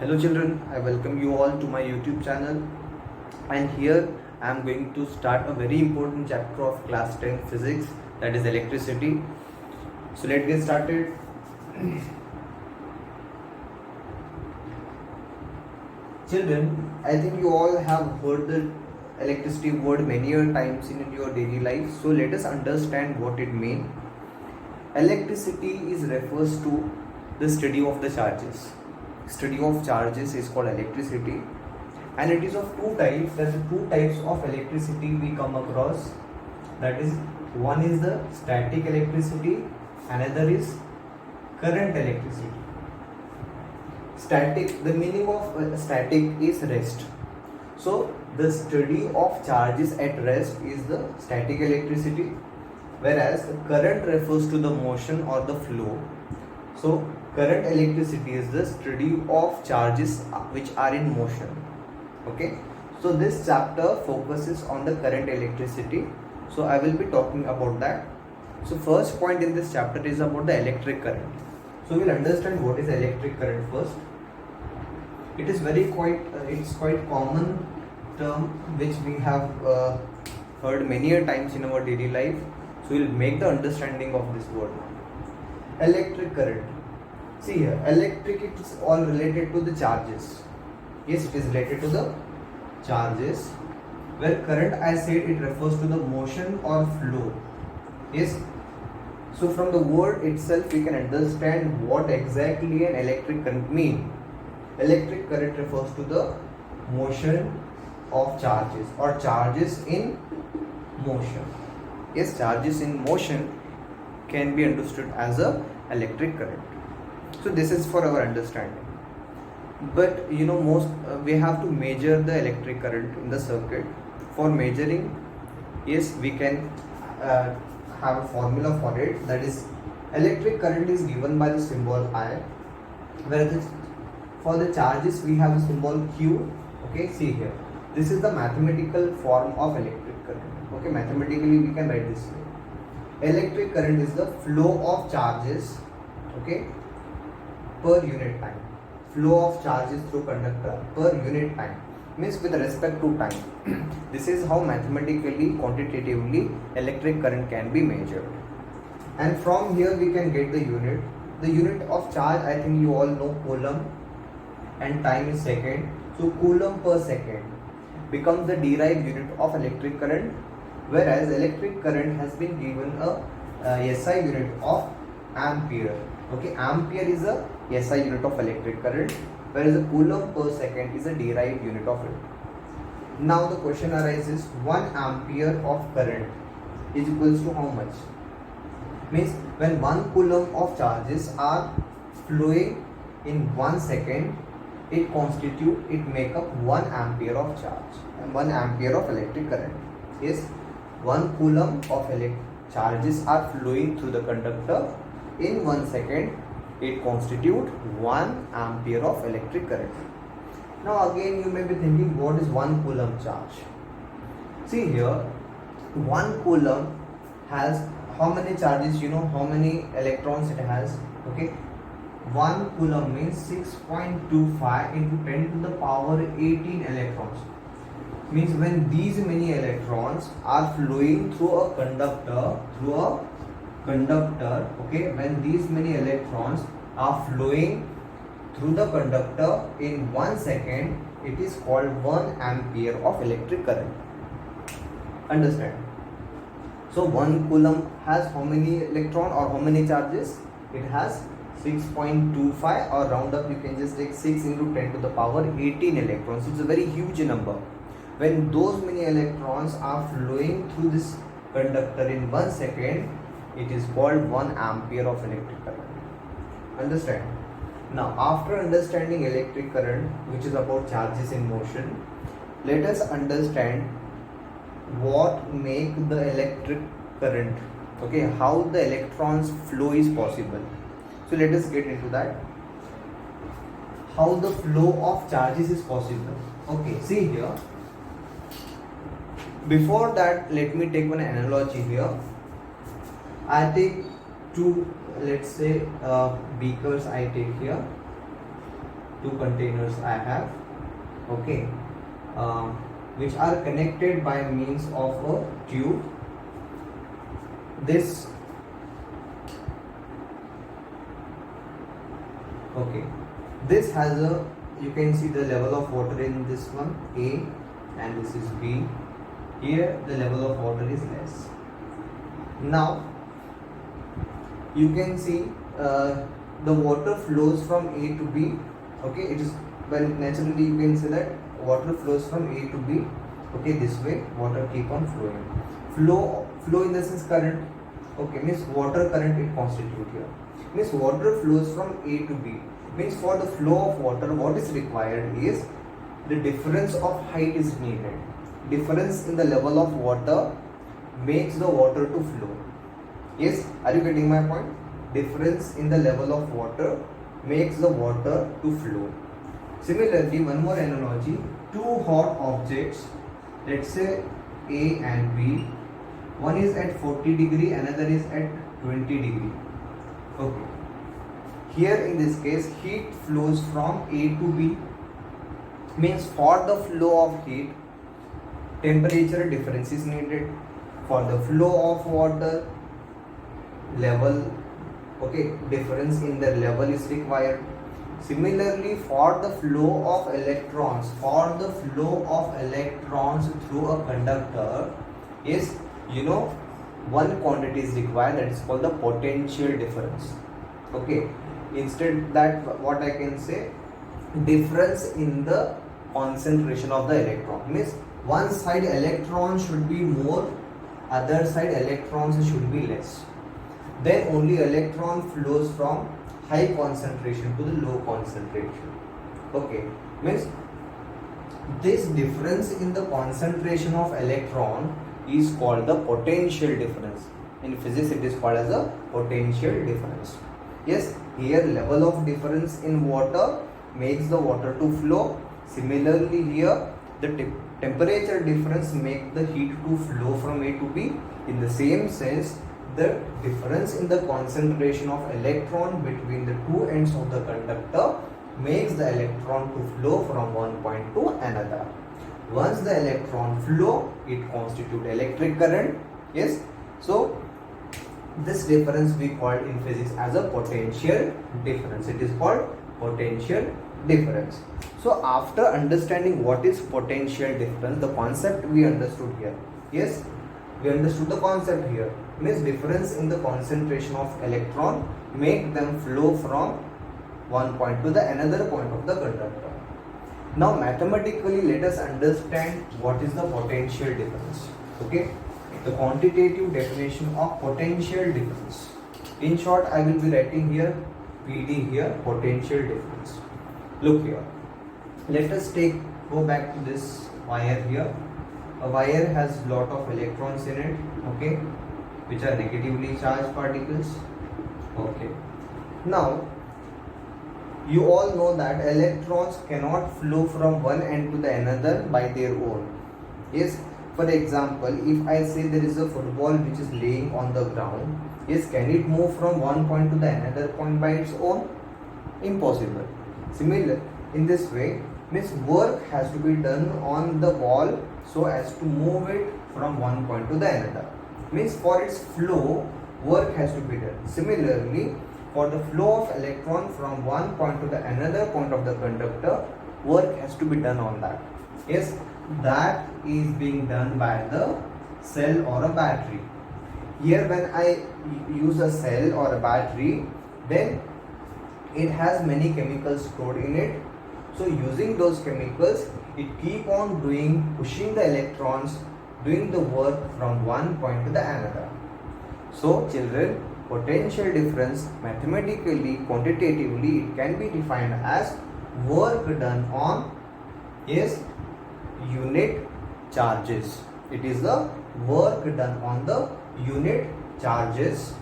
Hello children, I welcome you all to my YouTube channel, and here I am going to start a very important chapter of class 10 physics, that is electricity. So let's get started. Children, I think you all have heard the electricity word many times in your daily life. So let us understand what it means. Electricity refers to the study of the charges. Study of charges is called electricity, and it is of two types. There are two types of electricity we come across. That is, one is the static electricity, another is current electricity. Static, the meaning of static is rest. So the study of charges at rest is the static electricity, whereas current refers to the motion or the flow. So current electricity is the study of charges which are in motion. Okay, so this chapter focuses on the current electricity, so I will be talking about that. So first point in this chapter is about the electric current. So we'll understand what is electric current first. It is quite common term which we have heard many times in our daily life. So we'll make the understanding of this word. Electric current. See here, electric, it is all related to the charges. Yes, it is related to the charges. Where current, I said, it refers to the motion or flow. Yes. So from the word itself, we can understand what exactly an electric current means. Electric current refers to the motion of charges or charges in motion. Yes, charges in motion can be understood as a electric current. So this is for our understanding. But we have to measure the electric current in the circuit. For measuring, yes, we can have a formula for it. That is, electric current is given by the symbol I, whereas for the charges we have the symbol Q. Okay, see here, this is the mathematical form of electric current. Okay, mathematically we can write this way. Electric current is the flow of charges, okay, per unit time. Flow of charges through conductor per unit time, means with respect to time. This is how mathematically, quantitatively electric current can be measured. And from here we can get the unit. The unit of charge, I think you all know, coulomb, and time is second. So coulomb per second becomes the derived unit of electric current, whereas electric current has been given a SI unit of ampere. Okay, ampere is a SI unit of electric current, whereas a coulomb per second is a derived unit of it. Now the question arises, 1 ampere of current is equals to how much? Means when 1 coulomb of charges are flowing in 1 second, it make up 1 ampere of charge and 1 ampere of electric current. Yes, 1 coulomb of charges are flowing through the conductor in 1 second. It constitutes 1 ampere of electric current. Now again you may be thinking, what is 1 coulomb charge? See here, 1 coulomb has how many charges? You know how many electrons it has? Okay, 1 coulomb means 6.25 into 10 to the power 18 electrons. Means when these many electrons are flowing through a conductor, okay, when these many electrons are flowing through the conductor in 1 second, it is called 1 ampere of electric current. Understand? So 1 coulomb has how many electron or how many charges? It has 6.25, or round up you can just take 6 into 10 to the power 18 electrons. It's a very huge number. When those many electrons are flowing through this conductor in 1 second, it is called 1 ampere of electric current. Understand? Now after understanding electric current, which is about charges in motion, let us understand what make the electric current. Okay, how the electrons flow is possible. So let us get into that. How the flow of charges is possible. Okay, see here. Before that, let me take one analogy here. I take two, let's say, beakers I take here. two containers I have, okay, which are connected by means of a tube. This, okay, this has a, you can see the level of water in this one A and this is B. Here the level of water is less. Now you can see the water flows from A to B. Okay, it is, well, naturally you can say that water flows from A to B. Okay, this way water keep on flowing. Flow in the sense current. Okay, means water current it constitute here. Means water flows from A to B. Means for the flow of water, what is required is the difference of height is needed. Difference in the level of water makes the water to flow. Yes, are you getting my point? Difference in the level of water makes the water to flow. Similarly, one more analogy, two hot objects, let's say A and B, one is at 40 degree, another is at 20 degree. Okay. Here in this case, heat flows from A to B. Means for the flow of heat, temperature difference is needed. For the flow of water, level, okay, difference in the level is required. Similarly, for the flow of electrons, through a conductor is, one quantity is required, that is called the potential difference. Okay, instead that what I can say, difference in the concentration of the electron. Means one side electrons should be more, other side electrons should be less. Then only electron flows from high concentration to the low concentration. Okay, means this difference in the concentration of electron is called the potential difference. In physics it is called as a potential difference. Yes, here level of difference in water makes the water to flow. Similarly here the temperature difference makes the heat to flow from A to B. In the same sense, the difference in the concentration of electron between the two ends of the conductor makes the electron to flow from one point to another. Once the electron flow, it constitutes electric current. Yes, so this difference we called in physics as a potential difference. It is called potential difference. So after understanding what is potential difference, the concept we understood here. Yes, we understood the concept here. Means difference in the concentration of electron make them flow from one point to the another point of the conductor. Now mathematically let us understand what is the potential difference. Okay, the quantitative definition of potential difference. In short, I will be writing here PD here, potential difference. Look here, let us go back to this wire here. A wire has lot of electrons in it, okay, which are negatively charged particles. Okay, now you all know that electrons cannot flow from one end to the another by their own. Yes, for example, if I say there is a football which is laying on the ground, yes, can it move from one point to the another point by its own? Impossible. Similar in this way, means work has to be done on the ball so as to move it from one point to the another. Means for its flow, work has to be done. Similarly, for the flow of electron from one point to the another point of the conductor, work has to be done on that. Yes, that is being done by the cell or a battery. Here when I use a cell or a battery, then it has many chemicals stored in it. So using those chemicals, it keep on pushing the electrons, doing the work from one point to the another. So children, potential difference mathematically, quantitatively, it can be defined as work done on, yes, unit charges. It is the work done on the unit charges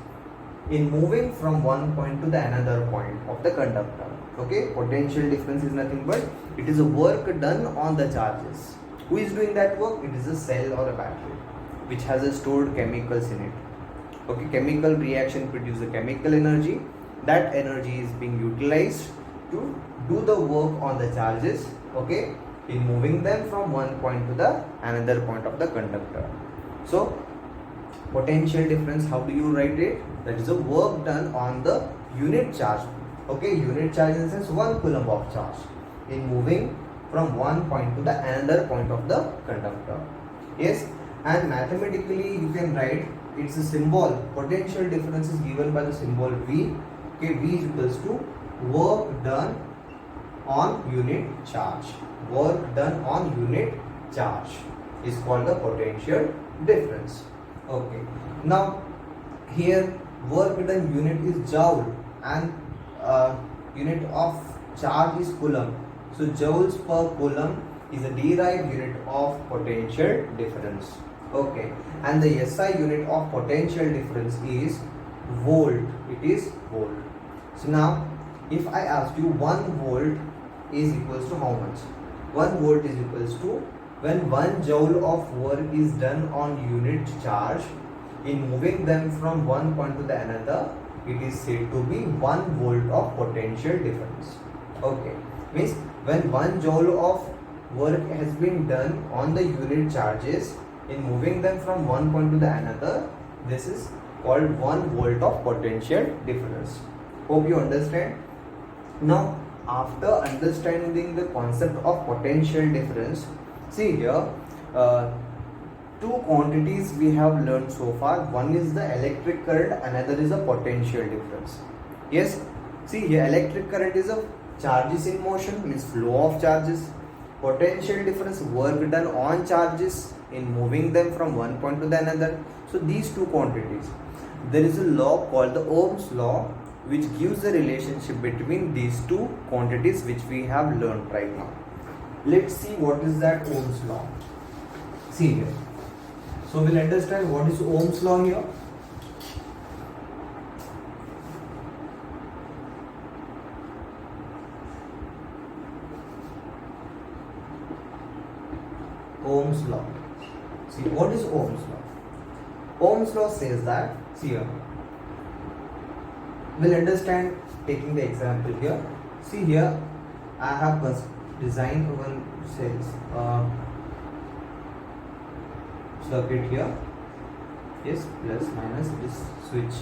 in moving from one point to the another point of the conductor. Okay, potential difference is nothing but it is a work done on the charges. Who is doing that work? It is a cell or a battery which has a stored chemicals in it. Okay, chemical reaction produces chemical energy. That energy is being utilized to do the work on the charges, okay, in moving them from one point to the another point of the conductor. So potential difference, how do you write it? That is the work done on the unit charge, okay, unit charge in the sense 1 coulomb of charge in moving from one point to the another point of the conductor. Yes, and mathematically you can write, it's a symbol, potential difference is given by the symbol V, okay, V is equals to work done on unit charge. Work done on unit charge is called the potential difference. Okay, now here work done unit is joule and unit of charge is coulomb. So joules per coulomb is a derived unit of potential difference. Okay, and the SI unit of potential difference is volt. It is volt. So now if I ask you 1 volt is equals to how much? 1 volt is equals to, when 1 joule of work is done on unit charge in moving them from one point to the another, it is said to be 1 volt of potential difference. Okay, means when 1 joule of work has been done on the unit charges in moving them from one point to the another, this is called 1 volt of potential difference. Hope you understand. Now after understanding the concept of potential difference, see here, two quantities we have learned so far. One is the electric current, another is a potential difference. Yes, see here, electric current is a charges in motion, means flow of charges. Potential difference, work done on charges in moving them from one point to the another. So these two quantities, there is a law called the Ohm's law, which gives the relationship between these two quantities which we have learned right now. Let's see what is that Ohm's law. See here. So we'll understand what is Ohm's law here. Ohm's law. See, what is Ohm's law? Ohm's law says that, see here, we'll understand taking the example here. See here, I have designed one circuit here. Yes, plus minus this switch.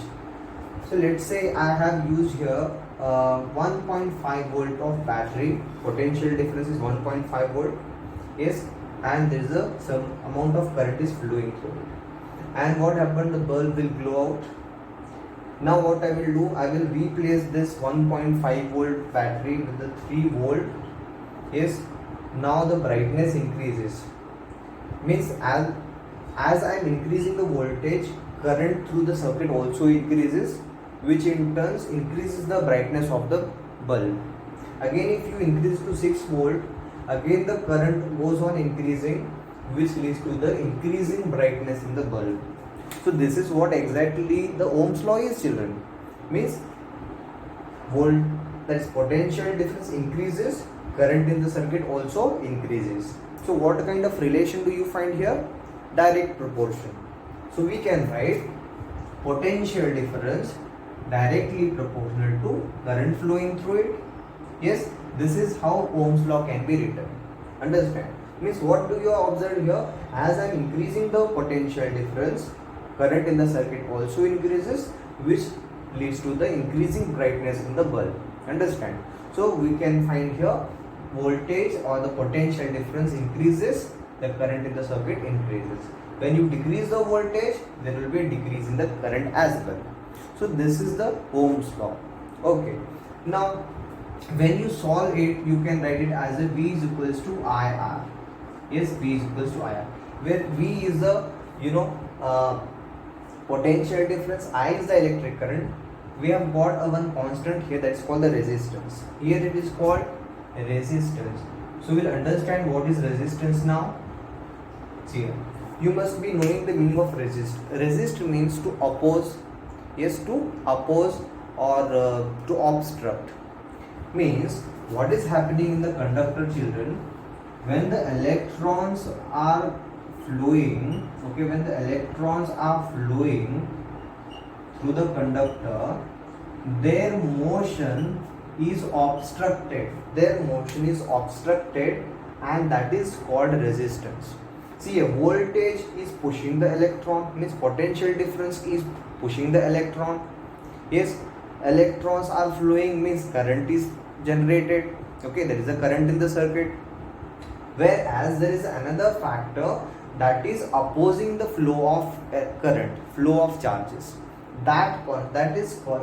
So let's say I have used here 1.5 volt of battery. Potential difference is 1.5 volt. Yes, and there is some amount of current is flowing through it. And what happened? The bulb will glow out. Now what I will do, I will replace this 1.5 volt battery with the 3 volt. Yes, now the brightness increases. Means as I am increasing the voltage, current through the circuit also increases, which in turn increases the brightness of the bulb. Again, if you increase to 6 volt, again the current goes on increasing, which leads to the increasing brightness in the bulb. So this is what exactly the Ohm's law is, children. Means volt, that is potential difference increases, current in the circuit also increases. So what kind of relation do you find here? Direct proportion. So we can write potential difference directly proportional to current flowing through it. Yes, this is how Ohm's law can be written. Understand? Means what do you observe here? As I am increasing the potential difference, current in the circuit also increases, which leads to the increasing brightness in the bulb. Understand? So we can find here voltage or the potential difference increases, the current in the circuit increases. When you decrease the voltage, there will be a decrease in the current as well. So this is the Ohm's law. Okay. Now when you solve it, you can write it as a V is equals to IR. Yes, V is equals to IR, where V is the potential difference, I is the electric current. We have got a one constant here, that is called the resistance. Here it is called resistance. So we'll understand what is resistance now. See here, you must be knowing the meaning of resist. Resist means to oppose. Yes, to oppose or to obstruct. Means what is happening in the conductor, children? When the electrons are flowing, okay, when the electrons are flowing through the conductor, their motion is obstructed, their motion is obstructed, and that is called resistance. See, a voltage is pushing the electron, means potential difference is pushing the electron. Yes, electrons are flowing, means current is generated. Okay, there is a current in the circuit. Whereas there is another factor that is opposing the flow of current, flow of charges. That quantity is called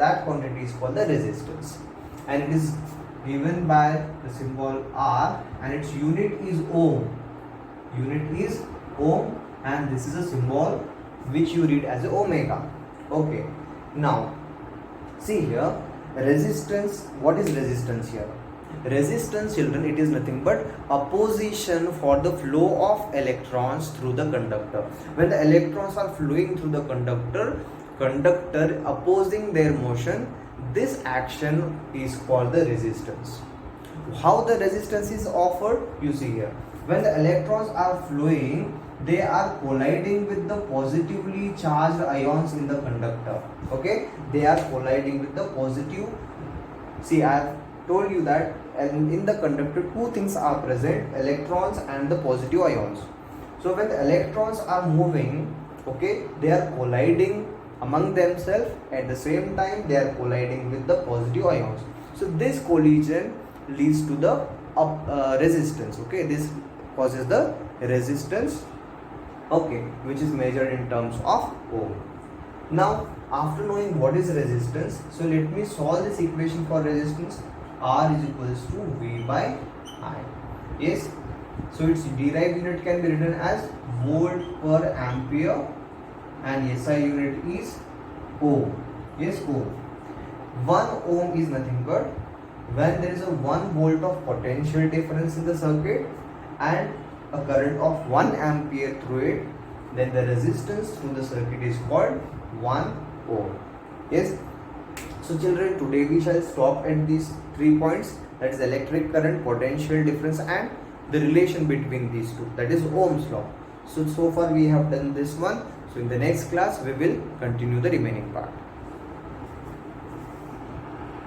the resistance, and it is given by the symbol R, and its unit is ohm. Unit is ohm, and this is a symbol which you read as omega. Okay, now see here, resistance. What is resistance here? Resistance, children, it is nothing but opposition for the flow of electrons through the conductor. When the electrons are flowing through the conductor opposing their motion, this action is called the resistance. How the resistance is offered? You see here, when the electrons are flowing, they are colliding with the positively charged ions in the conductor. Okay, they are colliding with the positive. See, I have told you that in the conductor two things are present, electrons and the positive ions. So when the electrons are moving, okay, they are colliding among themselves, at the same time they are colliding with the positive ions. So this collision leads to the resistance. Okay, this causes the resistance, okay, which is measured in terms of ohm. Now after knowing what is resistance, so let me solve this equation for resistance. R is equals to V by I. Yes, so its derived unit can be written as volt per ampere, and SI unit is ohm. Yes, ohm. 1 ohm is nothing but when there is a 1 volt of potential difference in the circuit and a current of 1 ampere through it, then the resistance through the circuit is called 1 ohm. Yes. So children, today we shall stop at these 3 points, that is electric current, potential difference, and the relation between these two, that is Ohm's law. So far we have done this one. So in the next class we will continue the remaining part.